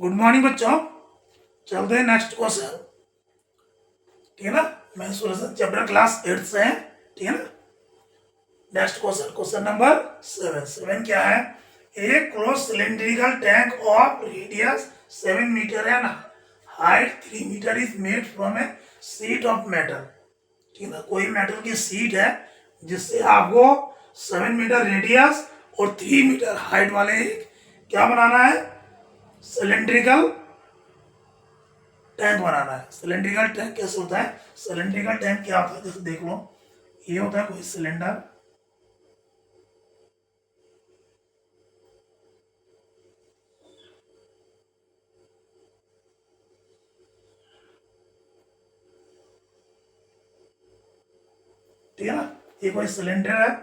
Good morning बच्चों। चलते हैं नेक्स्ट क्वेश्चन। ठीक है ना। मैं सूरज चैप्टर क्लास 8 से है। ठीक है ना। नेक्स्ट क्वेश्चन, क्वेश्चन नंबर 7 क्या है? A close cylindrical tank of radius 7 metre and height 3 metre is made from a sheet of metal. ठीक है ना। कोई मेटल की शीट है जिससे आपको 7 मीटर रेडियस और 3 मीटर हाइट वाले क्या बनाना है? सिलेंड्रिकल टैंक बनाना है। सिलेंड्रिकल टैंक कैसे होता है? सिलेंड्रिकल टैंक क्या होता है? जैसे देख लो, ये होता है कोई सिलेंडर, ठीक है ना। ये कोई सिलेंडर है,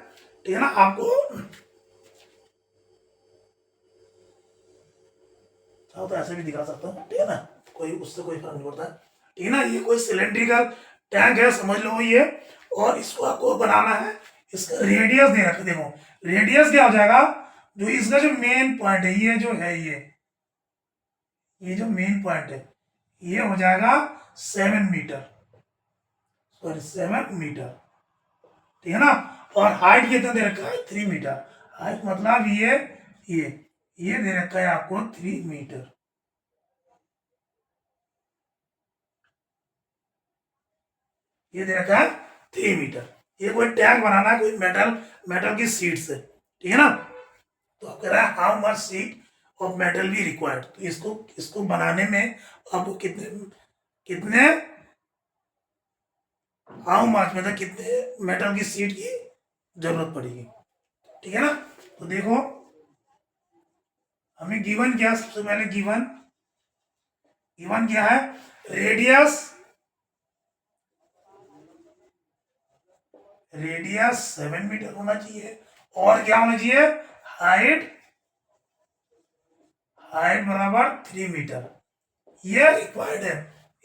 ठीक है ना। आपको चाहो तो ऐसे भी दिखा सकता हूँ, ठीक है ना। कोई उससे कोई फर्क नहीं पड़ता है, ठीक है ना। ये कोई सिलेंड्रिकल टैंक है, समझ लो ये। और इसको आपको बनाना है। इसका रेडियस दे रखा, देखो रेडियस क्या हो जाएगा? जो इसका जो मेन पॉइंट है, ये जो है ये जो मेन पॉइंट है, ये हो जाएगा 7 मीटर, सॉरी 7 मीटर, ठीक है ना। और हाइट कितना दे रखा है? 3 मीटर। हाइट मतलब ये ये दे रखा है आपको 3 मीटर। ये दे रखा है 3 मीटर। ये कोई टैंक बनाना है, कोई मेटल मेटल की सीट से, ठीक है ना। तो आप कह रहा है how much seat of metal भी रिक्वायर्ड। तो इसको इसको बनाने में आपको कितने कितने हाउ मच मतलब कितने मेटल की सीट की जरूरत पड़ेगी, ठीक है ना। तो देखो, हमें गिवन क्या? सबसे पहले गिवन गिवन क्या है? रेडियस रेडियस 7 मीटर होना चाहिए। और क्या होना चाहिए? हाइट हाइट बराबर 3 मीटर। ये रिक्वायर्ड है।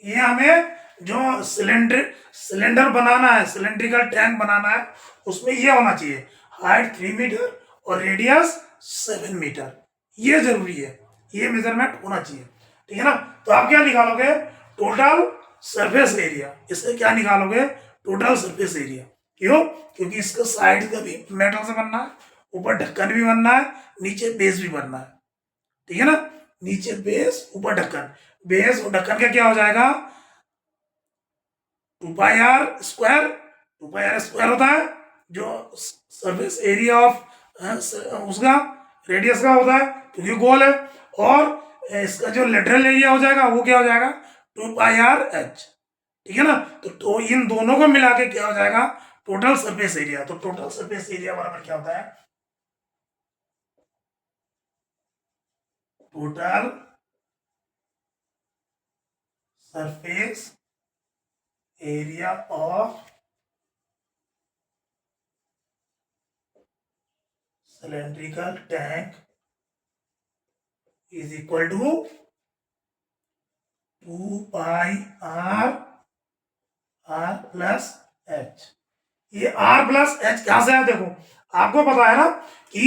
ये हमें जो सिलेंडर बनाना है, सिलेंड्रिकल टैंक बनाना है, उसमें ये होना चाहिए हाइट 3 मीटर और रेडियस 7 मीटर। ये जरूरी है, ये मेजरमेंट होना चाहिए, ठीक है ना। तो आप क्या निकालोगे? Total surface area. इससे क्या निकालोगे? Total surface area. क्यों? क्योंकि इसका साइड का भी मेटल से बनना है, ऊपर ढक्कन भी बनना है, नीचे बेस भी बनना है, ठीक है ना। नीचे बेस, ऊपर ढक्कन। बेस और ढक्कन का क्या हो जाएगा? 2 pi R square. 2 pi R square होता है जो सरफेस एरिया ऑफ उसका रेडियस का होता है, क्योंकि गोल है। और इसका जो लेटरल एरिया हो जाएगा वो क्या हो जाएगा? 2 पाई आर एच, ठीक है ना। तो इन दोनों को मिला के क्या हो जाएगा? Total surface area. तो टोटल सरफेस एरिया बराबर क्या होता है? Total surface area of cylindrical tank is equal to 2 pi R plus H. ये आर प्लस एच कहां से आया? देखो, आपको पता है ना कि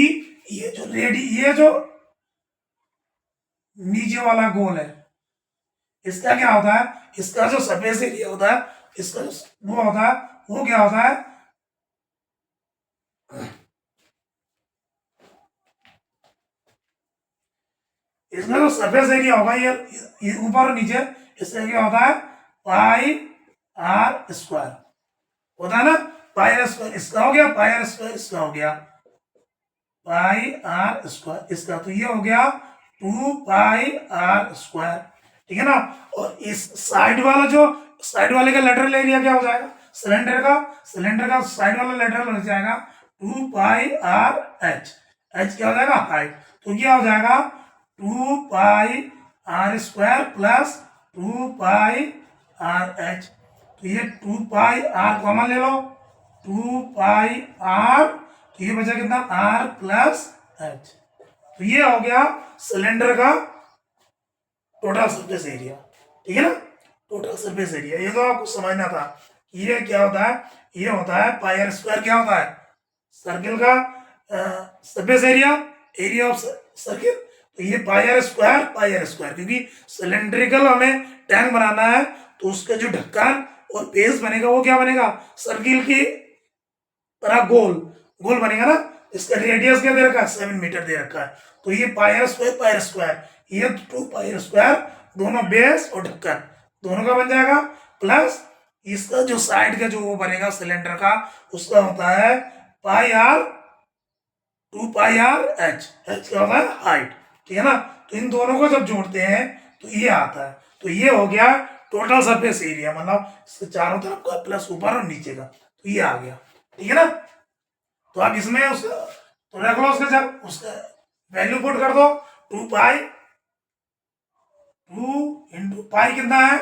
ये जो नीचे वाला गोल है, इसका क्या होता है? इसका जो सरफेस एरिया होता है, इसका जो वो होता है, वो क्या होता है? इसका जो सरफेस एरिया होगा, ये ऊपर और नीचे, इससे क्या होता है? पाई आर स्क्वायर होता है ना। पाई आर स्क्वायर इसका हो गया, पाई आर स्क्वायर इसका हो गया, पाई आर स्क्वायर इसका। तो ये हो गया 2 पाई आर स्क्वायर, ठीक है ना। और इस साइड वाला जो साइड वाले का लेटरल एरिया क्या हो जाएगा? सिलेंडर का साइड वाला लेटरल हो जाएगा 2 पाई आर एच। एच क्या हो जाएगा? हाइट। तो क्या हो जाएगा? 2 pi R square plus 2 pi R H. तो ये 2 पाई आर कॉमन ले लो, 2 पाई आर, तो ये बचा कितना? R plus H. तो ये हो गया सिलेंडर का टोटल सरफेस एरिया, ठीक है ना। टोटल सरफेस एरिया ये तो आपको समझना था। ये क्या होता है? ये होता है पाई आर स्क्वायर। क्या होता है? सर्किल का surface area, area of circle तो ये पाई आर स्क्वायर, क्योंकि सिलेंड्रिकल हमें टैंक बनाना है तो उसका जो ढक्कन और बेस बनेगा वो क्या बनेगा, सर्किल की तरह गोल गोल बनेगा ना। इसका रेडियस क्या दे रखा है, 7 मीटर दे रखा है। तो ये पाई आर स्क्वायर, ये 2 पाई आर स्क्वायर, दोनों बेस और ढक्कन दोनों का बन जाएगा, प्लस इसका जो साइड का जो वो बनेगा सिलेंडर का, उसका होता है pi R 2 pi R H, H क्या होता है हाइट, ठीक है ना। तो इन दोनों को जब जोड़ते हैं तो ये आता है। तो ये हो गया टोटल सरफेस एरिया, मतलब इसके चारों तरफ का प्लस ऊपर और नीचे का, तो ये आ गया, ठीक है ना। तो आप इसमें उसका तो रख लो, उसका जब उसका वैल्यू पुट कर दो, 2 पाई 2 इंटू पाई कितना है,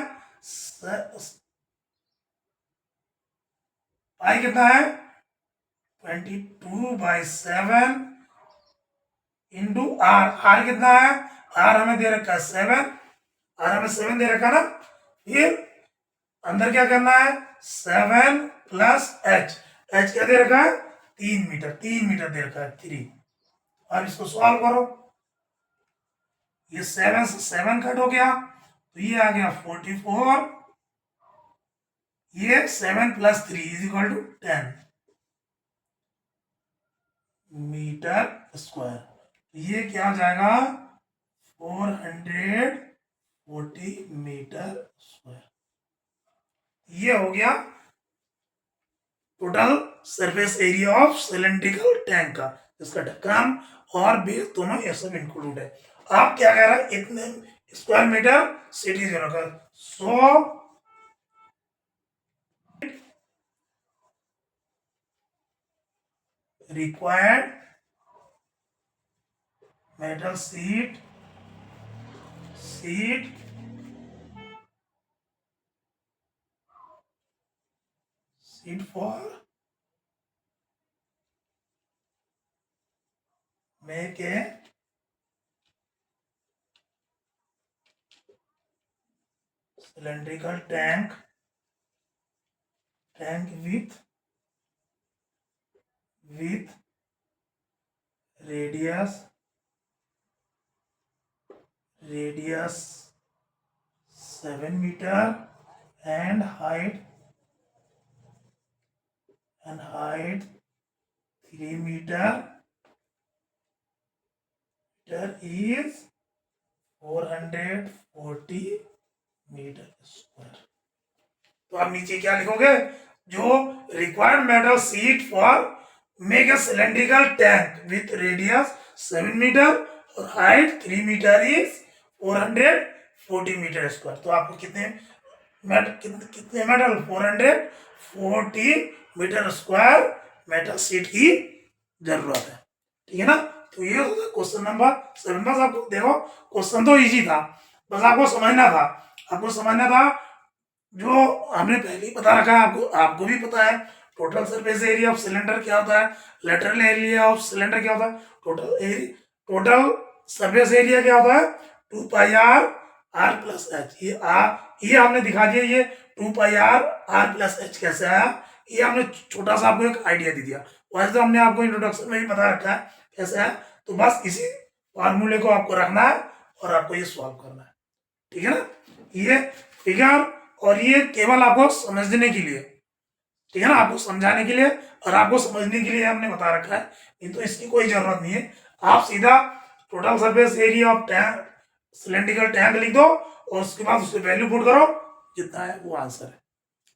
पाई कितना है 22/7 इंटू आर, आर कितना है, आर हमें दे रखा है 7, आर हमें 7 दे रखा ना। फिर अंदर क्या करना है, 7 प्लस एच, एच क्या दे रखा है 3 मीटर, 3 मीटर दे रखा है 3। अब इसको सॉल्व करो, ये 7 से 7 कट हो गया तो ये आ गया 44, ये 7 plus 3 is equal to 10 metre square. ये क्या हो जाएगा 440 मीटर स्क्वायर। ये हो गया total surface area of cylindrical tank का, इसका ढक्कन और बेस दोनों ये सब इंक्लूड है। आप क्या कह रहा है, इतने स्क्वायर मीटर सिटी जोन का, सो required metal sheet for make a cylindrical tank with radius 7 meter and height 3 meter is 440 metre square. तो आप नीचे क्या लिखोगे, जो required metal sheet for make a cylindrical tank with radius 7 metre और height 3 metre is 440 metre square. तो आपको कितने metal 440 metre square metal sheet की जरूरत है, ठीक है ना। तो ये होगा क्वेश्चन नंबर 7। बस आपको देखो क्वेश्चन तो इजी था, बस आपको समझना था जो हमने पहले ही बता रखा है, आपको भी पता है total surface area of cylinder क्या होता है, लेटरल एरिया ऑफ सिलेंडर क्या होता है, टोटल सरफेस एरिया क्या होता है 2 पाई आर प्लस एच। ये हमने दिखा दिया, ये 2 पाई आर प्लस एच कैसे आया, ये हमने छोटा सा आपको एक आइडिया दे दिया। वैसे तो हमने आपको इंट्रोडक्शन में भी बता रखा है कैसे है। तो बस इसी फार्मूले को आपको रखना है और आपको ये सॉल्व करना है, ठीक है ना। ये फिगर और ये केवल आपको समझने के लिए, ठीक है ना, आपको समझाने के लिए और आपको समझने के लिए हमने बता रखा है, नहीं तो इसकी कोई जरूरत नहीं है। आप सीधा total surface area of tank cylindrical tank लिख दो और उसके बाद उसकी वैल्यू पुट करो, जितना है वो आंसर है।